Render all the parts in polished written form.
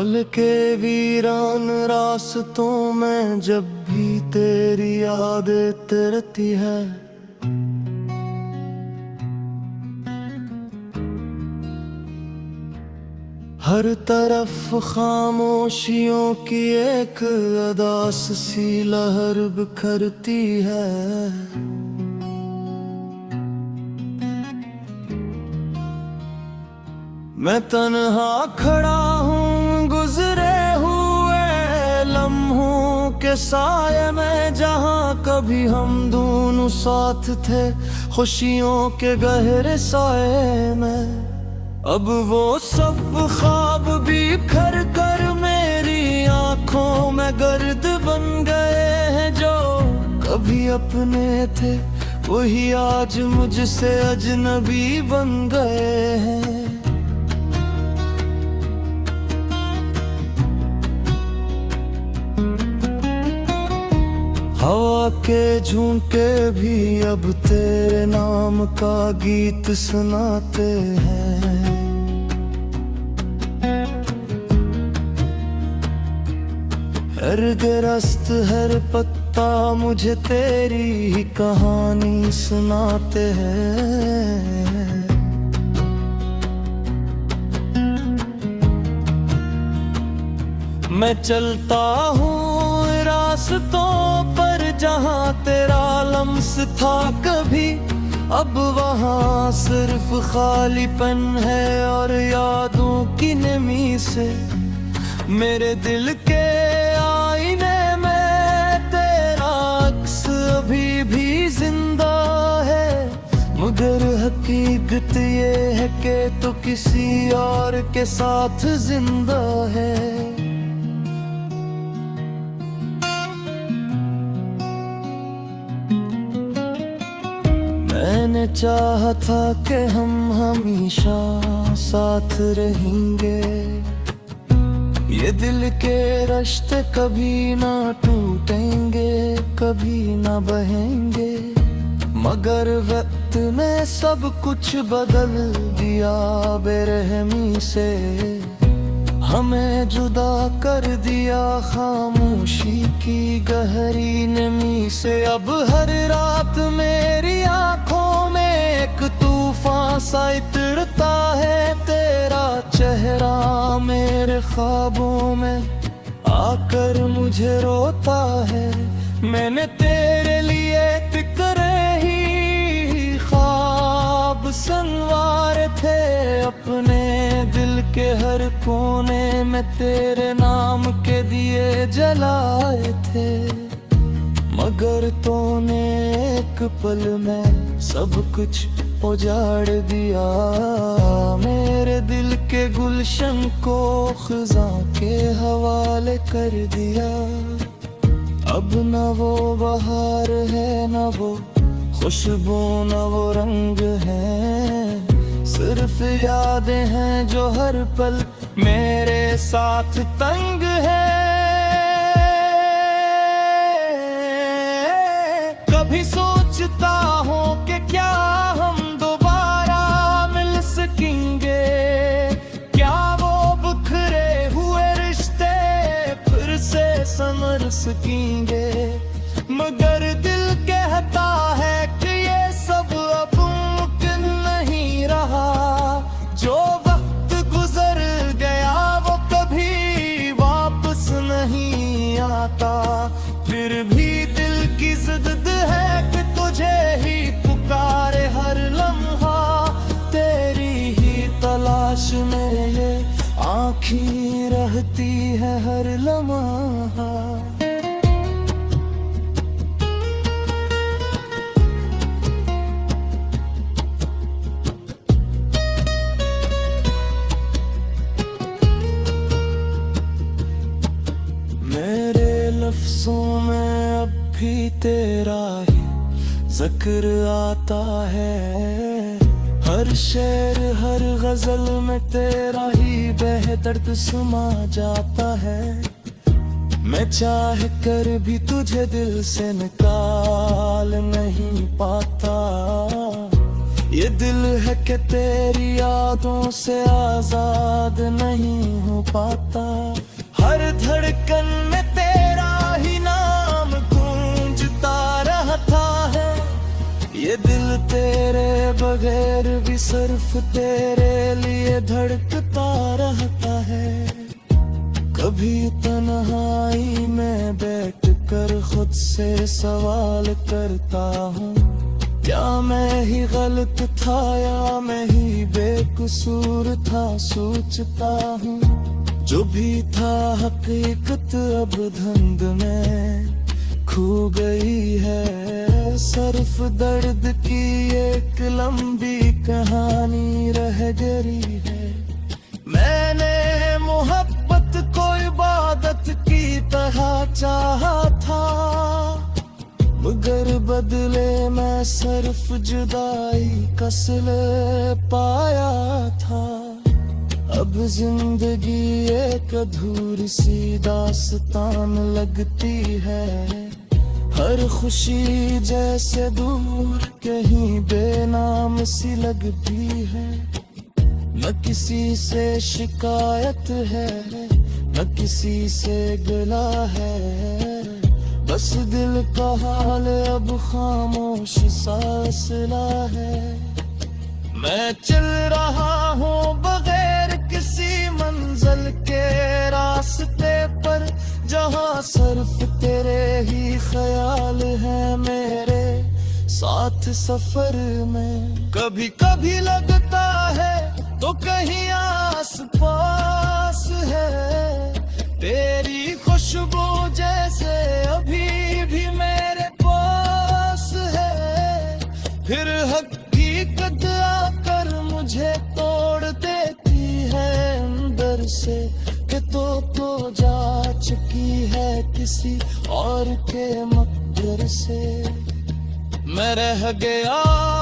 चल के वीरान रास्तों में जब भी तेरी याद तरती है, हर तरफ खामोशियों की एक अदास सी लहर बिखरती है। मैं तन्हा खड़ा हूँ गुजरे हुए लम्हों के साये में, जहाँ कभी हम दोनों साथ थे खुशियों के गहरे साये में। अब वो सब ख्वाब बिखर कर मेरी आंखों में गर्द बन गए हैं। जो कभी अपने थे वही आज मुझसे अजनबी बन गए हैं। हवा के झोंके भी अब तेरे नाम का गीत सुनाते हैं। हर गिरस्त हर पत्ता मुझे तेरी ही कहानी सुनाते हैं। मैं चलता हूँ रास्तों पर जहाँ तेरा लम्स था कभी, अब वहाँ सिर्फ खालीपन है और यादों की नमी से मेरे दिल के आईने में तेरा अक्स अभी भी जिंदा है। मगर हकीकत ये है कि तू किसी और के साथ जिंदा है। मैंने चाहा था कि हम हमेशा साथ रहेंगे, ये दिल के रिश्ते कभी ना टूटेंगे कभी ना बहेंगे। मगर वक्त ने सब कुछ बदल दिया बेरहमी से, हमें जुदा कर दिया खामोशी की गहरी नमी से। अब हर रात मेरी आंखों में एक तूफान सा इतरता है, तेरा चेहरा मेरे ख्वाबों में आकर मुझे रोता है। मैंने तेरे लिए तिकरे ही ख्वाब संवारे थे, अपने दिल के हर कोने में तेरे नाम के दिए जलाए थे। मगर तूने एक पल में सब कुछ उजाड़ दिया, मेरे दिल के गुलशन को खिज़ां के हवाले कर दिया। अब न वो बहार है न वो खुशबू न वो रंग है, सिर्फ यादें हैं जो हर पल मेरे साथ तंग है। कभी सोचता हूँ कि क्या हम दोबारा मिल सकेंगे, क्या वो बिखरे हुए रिश्ते फिर से संवर सकेंगे। मगर दिल कहता है कि ये सब अब मुमकिन नहीं रहा, जो वक्त गुजर गया वो कभी वापस नहीं आता। फिर भी दिल की जिद है कि तुझे ही पुकारे हर लम्हा, तेरी ही तलाश में ये आँखें रहती है हर लम्हा। लफ्ज़ों में अब भी तेरा ही जिक्र आता है, हर शेर हर गजल में तेरा ही बेदर्द समा जाता है। मैं चाह कर भी तुझे दिल से निकाल नहीं पाता, ये दिल है कि तेरी यादों से आजाद नहीं हो पाता। हर धड़कन में तेरा ही नाम गूंजता रहता है। ये दिल तेरे बगैर भी सिर्फ तेरे लिए धड़कता रहता है। कभी तन्हाई में बैठ कर खुद से सवाल करता हूँ, क्या मैं ही गलत था या मैं ही बेकसूर था। सोचता हूँ जो भी था हकीकत अब धुंध में खो गई है। सिर्फ दर्द की एक लंबी कहानी रह गई है। मैंने मोहब्बत को इबादत की तरह चाहा था, मगर बदले मैं सिर्फ जुदाई का सिले पाया था। अब जिंदगी एक अधूरी सी दास्तान लगती है। हर खुशी जैसे दूर कहीं बेनाम सी लगती है। न किसी से शिकायत है, न किसी से गिला है। बस दिल का हाल अब खामोश सा सिला है। मैं चल रहा हूँ बगैर किसी मंजिल के रास्ते पर, जहाँ सिर्फ तेरे ही ख्याल है मेरे साथ सफर में। कभी कभी लगता है तो कहीं आस पास है तेरी खुशबू जैसे अभी भी मेरे पास है। फिर हकीकत आकर मुझे तोड़ देती है अंदर से कि तो जा चुकी है किसी और के मकदर से। मैं रह गया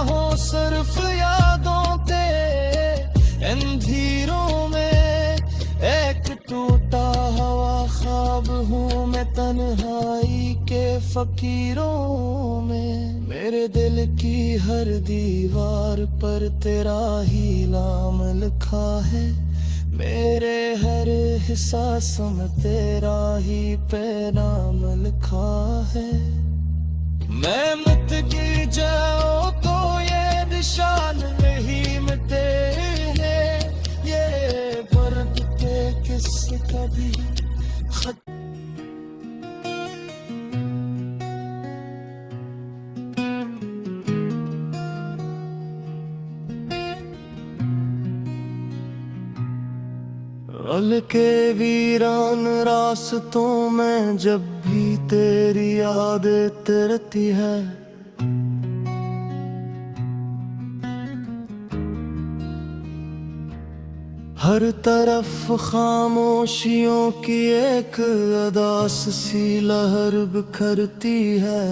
हूँ सिर्फ यादों के अंधेरों में। एक टूटा हवा ख्वाब हूँ मैं तन्हाई के फकीरों में। मेरे दिल की हर दीवार पर तेरा ही नाम लिखा है। मेरे हर एहसास में तेरा ही पैगाम लिखा है। मैं मुत गिर जाऊं तो ये निशान नहीं मिटे हैं। ये वर्द के किस्से कभी रल के वीरान रास्तों में जब भी तेरी याद तरती है। हर तरफ खामोशियों की एक अदास सी लहर बिखरती है।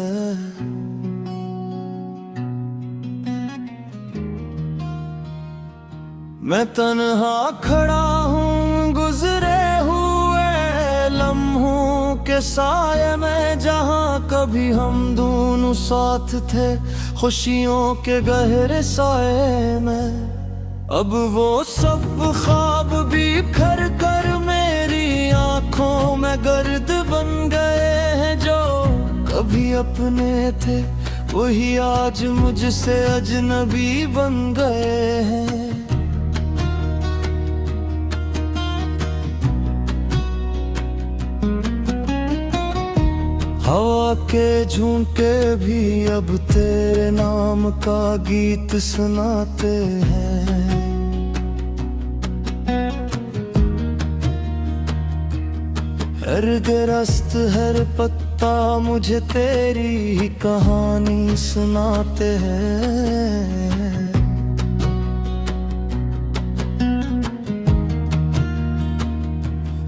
मैं तन्हा खड़ा हूँ गुजरे हुए लम्हों के साए में, जहाँ कभी हम दोनों साथ थे खुशियों के गहरे साए में। अब वो सब ख्वाब बिखर कर मेरी आंखों में गर्द बन गए हैं। जो कभी अपने थे वही आज मुझसे अजनबी बन गए हैं। हवा के झोंके भी अब तेरे नाम का गीत सुनाते हैं। हर दरख्त हर पत्ता मुझे तेरी ही कहानी सुनाते हैं।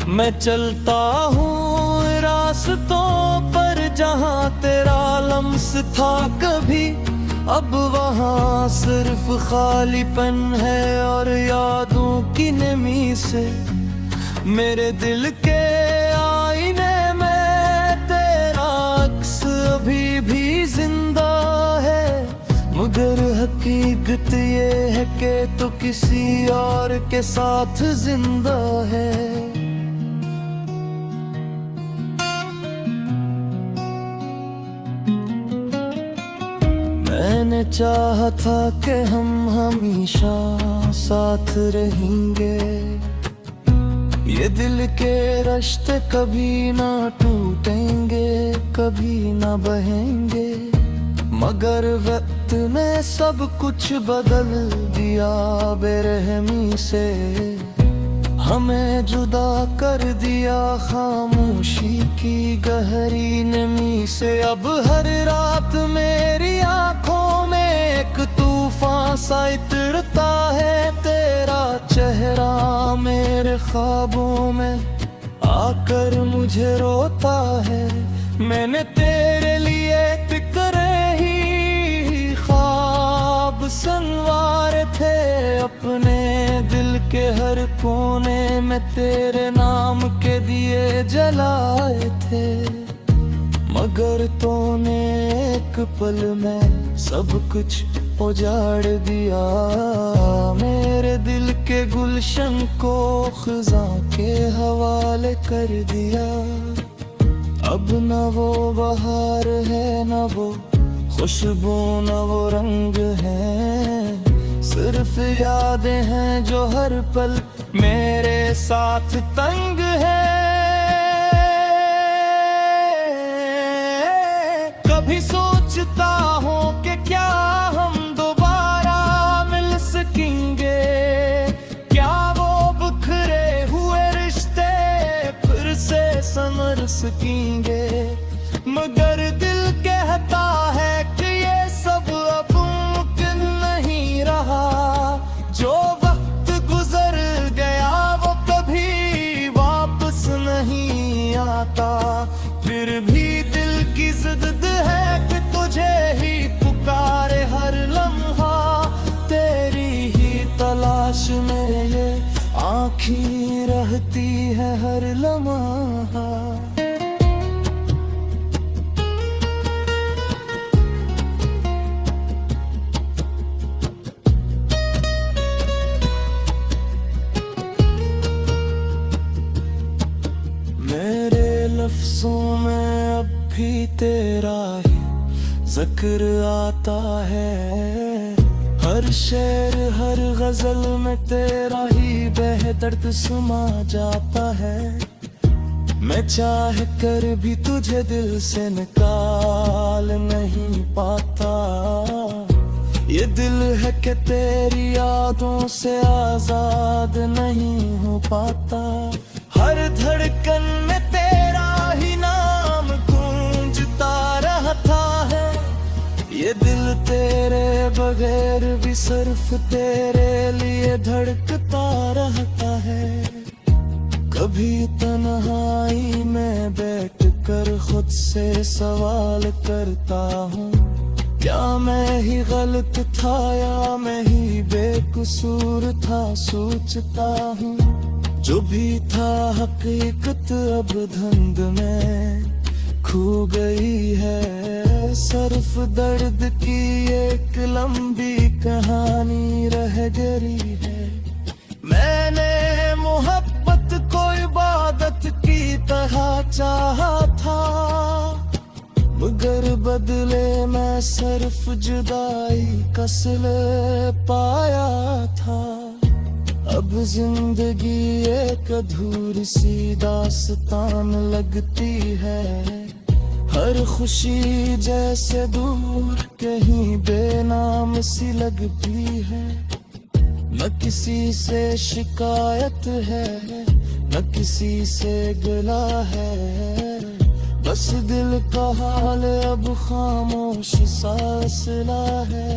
मैं चलता हूँ रास्तों पर जहाँ तेरा लम्स था कभी, अब वहाँ सिर्फ खालीपन है और यादों की नमी से। मेरे दिल के आईने में तेरा अक्स अभी भी जिंदा है, मगर हकीकत हकीकत ये है कि तू किसी और के साथ जिंदा है। मैंने चाहा था कि हम हमेशा साथ रहेंगे, ये दिल के रिश्ते कभी ना टूटेंगे, कभी ना बहेंगे। मगर वक्त ने सब कुछ बदल दिया, बेरहमी से हमें जुदा कर दिया, खामोशी की गहरी नमी से। अब हर रात मेरी आंखों में एक तूफान सा इतरता है, तेरा चेहरा मेरे ख्वाबों में आकर मुझे रोता है। मैंने तेरे लिए फिक्रे ही ख्वाब संवारे थे, अपने दिल के हर कोने में तेरे नाम के दिए जलाए थे। मगर तूने एक पल में सब कुछ उजाड़ दिया, मेरे दिल के गुलशन को खिज़ां के हवाले कर दिया। अब न वो बहार है, न वो खुशबू, न वो रंग है, सिर्फ यादें हैं जो हर पल मेरे साथ तंग है। कभी सोचता हूँ कि क्या हम दोबारा मिल सकेंगे, क्या वो बिखरे हुए रिश्ते फिर से संवर सकेंगे। मगर दिल कहता है कि ये सब अब मुमकिन नहीं रहा, जो वक्त गुजर गया वो कभी वापस नहीं आता। फिर भी दिल की जिद है कि तुझे ही पुकारे हर लम्हा, तेरी ही तलाश में ये आँखें रहती है हर लम्हा। लफ्ज़ों में अब भी तेरा ही जिक्र आता है, हर शेर हर गजल में तेरा ही बेदर्द समा जाता है। मैं चाह कर भी तुझे दिल से निकाल नहीं पाता, ये दिल है कि तेरी यादों से आजाद नहीं हो पाता। हर धड़कन में तेरा ही नाम गूंजता रहता है, ये दिल तेरे बगैर भी सिर्फ तेरे लिए धड़कता रहता है। कभी तन्हाई में बैठ कर खुद से सवाल करता हूँ, क्या मैं ही गलत था या मैं ही बेकसूर था। सोचता हूँ जो भी था हकीकत अब धुंध में खो गई है, सिर्फ दर्द की एक लंबी कहानी रह गई है। मैंने मोहब्बत को इबादत की तरह चाहा था, मगर बदले मैं सिर्फ जुदाई का सिले पाया था। अब जिंदगी एक अधूरी सी दास्तान लगती है, हर खुशी जैसे दूर कहीं बेनाम सी लगती है। न किसी से शिकायत है, न किसी से गिला है, बस दिल का हाल अब खामोश सा सिला है।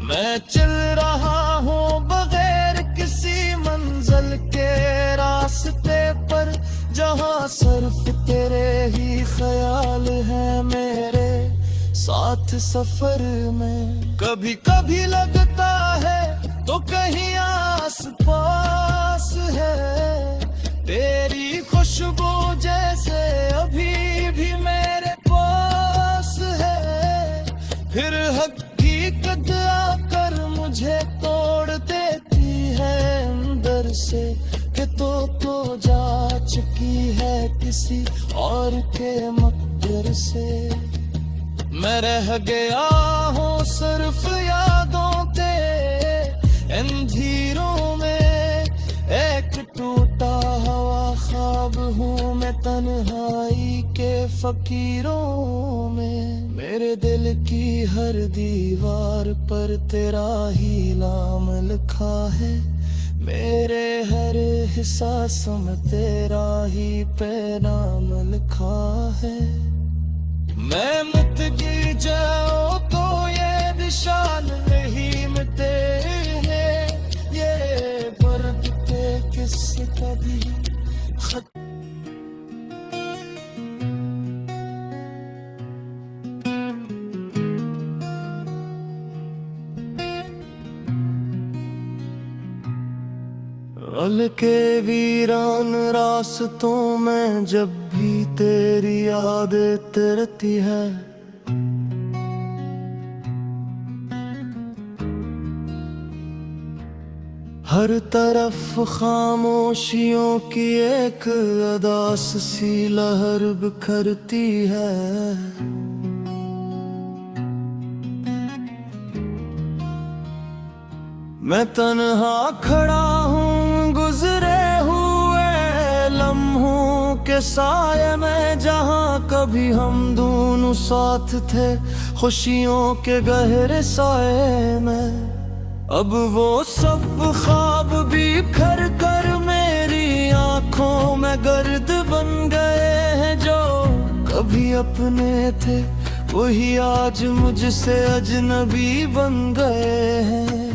मैं चल रहा हूँ बगैर किसी मंजिल के रास्ते पर, जहाँ सिर्फ तेरे ही ख्याल है मेरे साथ सफर में। कभी कभी लगता है तो कहीं आस पास है, तेरी खुशबू जैसे अभी भी मेरे पास है। फिर हकीकत आकर से कि तो जा चुकी है किसी और के मकदर से। मैं रह गया हूँ सिर्फ यादों के अंधेरों में, एक टूटा हुआ ख्वाब हूँ मैं तन्हाई के फकीरों में। मेरे दिल की हर दीवार पर तेरा ही नाम लिखा है, मेरे हर एहसास में तेरा ही पैगाम लिखा है। मैं मत गिर जाऊं तो ये निशान नहीं मिटे हैं, ये वर्द के किस कभी खत। अल के वीरान रास्तों में जब भी तेरी याद तरती है, हर तरफ खामोशियों की एक अदास सी लहर बिखरती है। मैं तन्हा खड़ा हूँ गुजरे हुए लम्हों के साये में, जहाँ कभी हम दोनों साथ थे खुशियों के गहरे साये में। अब वो सब ख्वाब बिखर कर मेरी आंखों में गर्द बन गए हैं, जो कभी अपने थे वही आज मुझसे अजनबी बन गए हैं।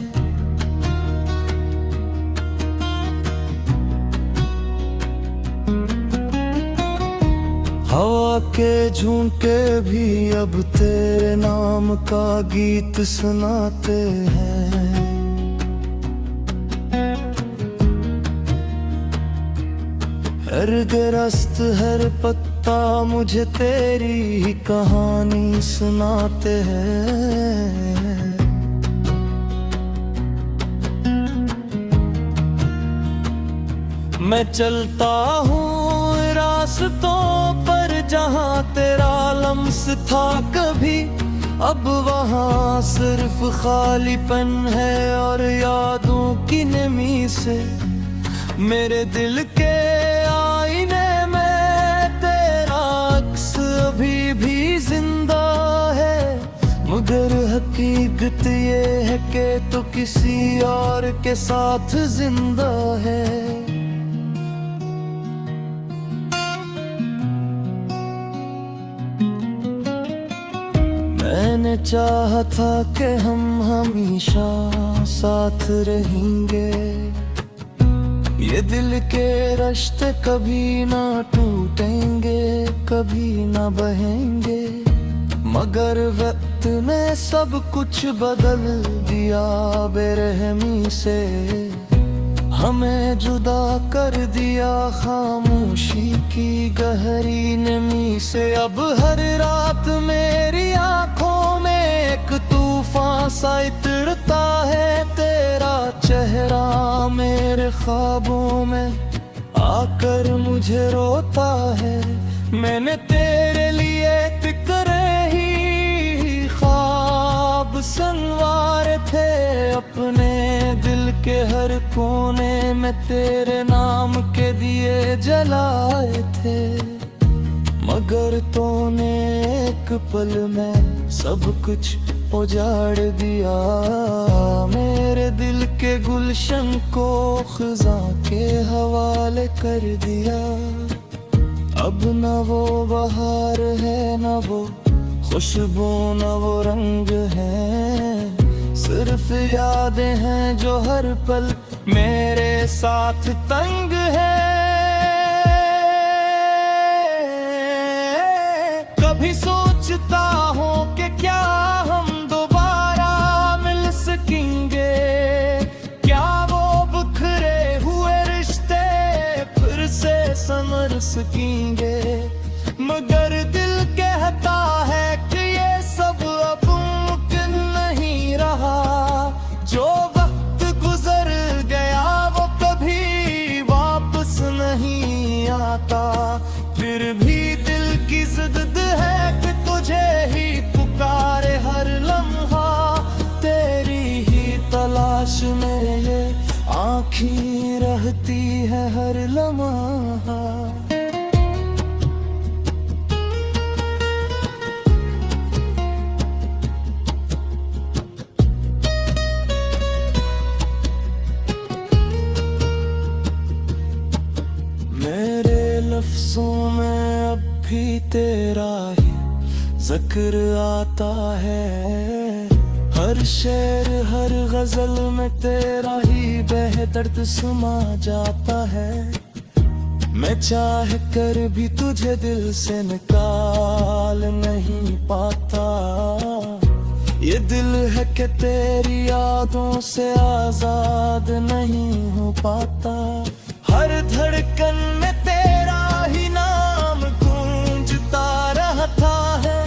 हवा के झोंके भी अब तेरे नाम का गीत सुनाते हैं। हर दरख्त हर पत्ता मुझे तेरी ही कहानी सुनाते हैं। मैं चलता हूँ रास्तों पर जहाँ तेरा लम्स था कभी, अब वहाँ सिर्फ खालीपन है और यादों की नमी से। मेरे दिल के आईने में तेरा अक्स अभी भी जिंदा है, मगर हकीकत ये है कि तू किसी और के साथ जिंदा है। मैंने चाहा था कि हम हमेशा साथ रहेंगे, ये दिल के रिश्ते कभी ना टूटेंगे कभी ना बहेंगे। मगर वक्त ने सब कुछ बदल दिया बेरहमी से, हमें जुदा कर दिया खामोशी की गहरी नमी से। अब हर रात मेरी आंखों में एक तूफान सा इतरता है, तेरा चेहरा मेरे ख्वाबों में आकर मुझे रोता है। मैंने तेरे लिए तिकरे ही ख्वाब संवारे थे, अपने दिल के हर कोने में तेरे नाम के दिए जलाए थे। मगर तूने एक पल में सब कुछ उजाड़ दिया, मेरे दिल के गुलशन को खिज़ां के हवाले कर दिया। अब न वो बहार है न वो खुशबू न वो रंग है, सिर्फ यादें हैं जो हर पल मेरे साथ तंग है। कभी सोचता हूँ कि क्या हम दोबारा मिल सकेंगे, क्या वो बिखरे हुए रिश्ते फिर से संवर सकेंगे। मगर दिल कहता है कि ये सब अब मुमकिन नहीं रहा, जो वक्त गुजर गया वो कभी हर लम्हा। मेरे लफ्जों में अब भी तेरा ही जिक्र आता है, हर शेर हर गजल में तेरा ही बेहदर्द समा जाता है। मैं चाह कर भी तुझे दिल से निकाल नहीं पाता, ये दिल है कि तेरी यादों से आजाद नहीं हो पाता। हर धड़कन में तेरा ही नाम गूंजता रहता है,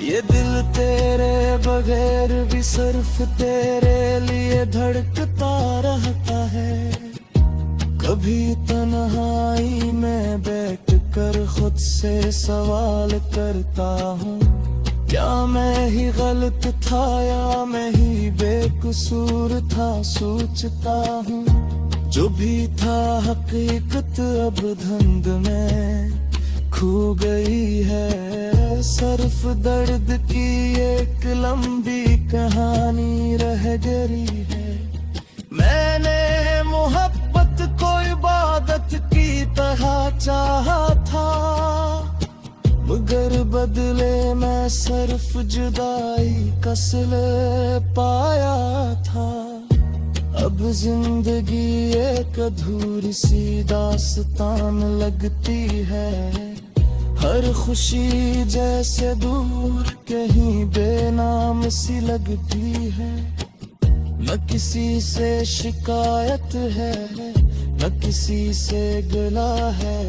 ये दिल तेरे बगैर भी सिर्फ तेरे लिए धड़कता रहता है। कभी तन्हाई में बैठ कर खुद से सवाल करता हूँ, क्या मैं ही गलत था या मैं ही बेकसूर था। सोचता हूँ जो भी था हकीकत अब धुंध में खो गई है। सिर्फ दर्द की एक लंबी कहानी रह गई है। मैंने मोहब्बत को इबादत की तरह चाहा था, मगर बदले मैं सिर्फ जुदाई का सिले पाया था। अब जिंदगी एक अधूरी सी दास्तान लगती है, हर खुशी जैसे दूर कहीं बेनाम सी लगती है। न किसी से शिकायत है न किसी से गिला है,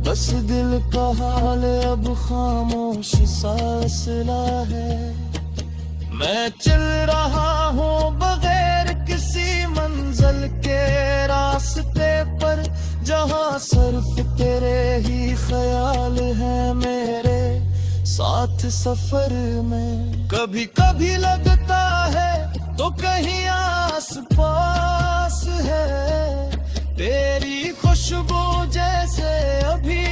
बस दिल का हाल अब खामोश सा सिला है। मैं चल रहा हूँ बगैर किसी मंजिल के रास्ते पर, जहाँ सिर्फ तेरे ही ख्याल है मेरे साथ सफर में। कभी कभी लगता है तो कहीं आस पास है, तेरी खुशबू जैसे अभी